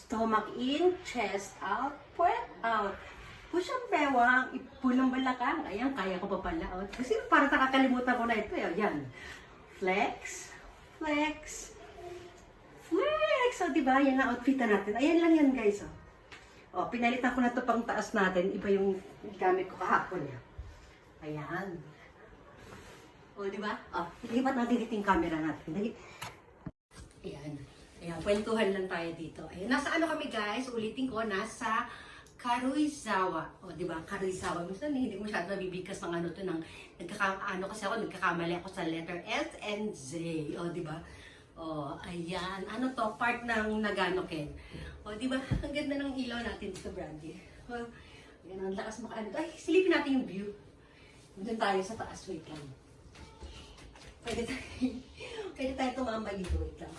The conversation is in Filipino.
Stomach in, chest out, puwet out. Push ang bewang, ipulang balakang. Ayan, kaya ko pa pala. Kasi para nakakalimutan ko na ito. Ayan. Flex, flex, flex. O, diba? Yan ang outfit natin. Ayan lang yan, guys. O, pinalitan ko na ito pang taas natin. Iba yung gamit ko kahapon. Ayan. O, diba? O, ilipat natin dito yung camera natin. Dali. Ayan. Ayan, kwentuhan lang tayo dito. Ayan, nasa ano kami, guys? Ulitin ko, nasa Karuizawa. O, di ba? Karuizawa. Minsan hindi ko masyado nabibigkas ng ano to ng nagkakamali ako sa letter S and Z. O, di ba? O, ayan. Ano to? Part ng Nagano Ken. O, di ba? Ang ganda ng ilaw natin dito, Brandy. O, ayan, ang lakas makaano. Ay, silipin natin yung view. Doon tayo sa taas. Wait lang. Pwede tayo tumambay dito. Wait lang.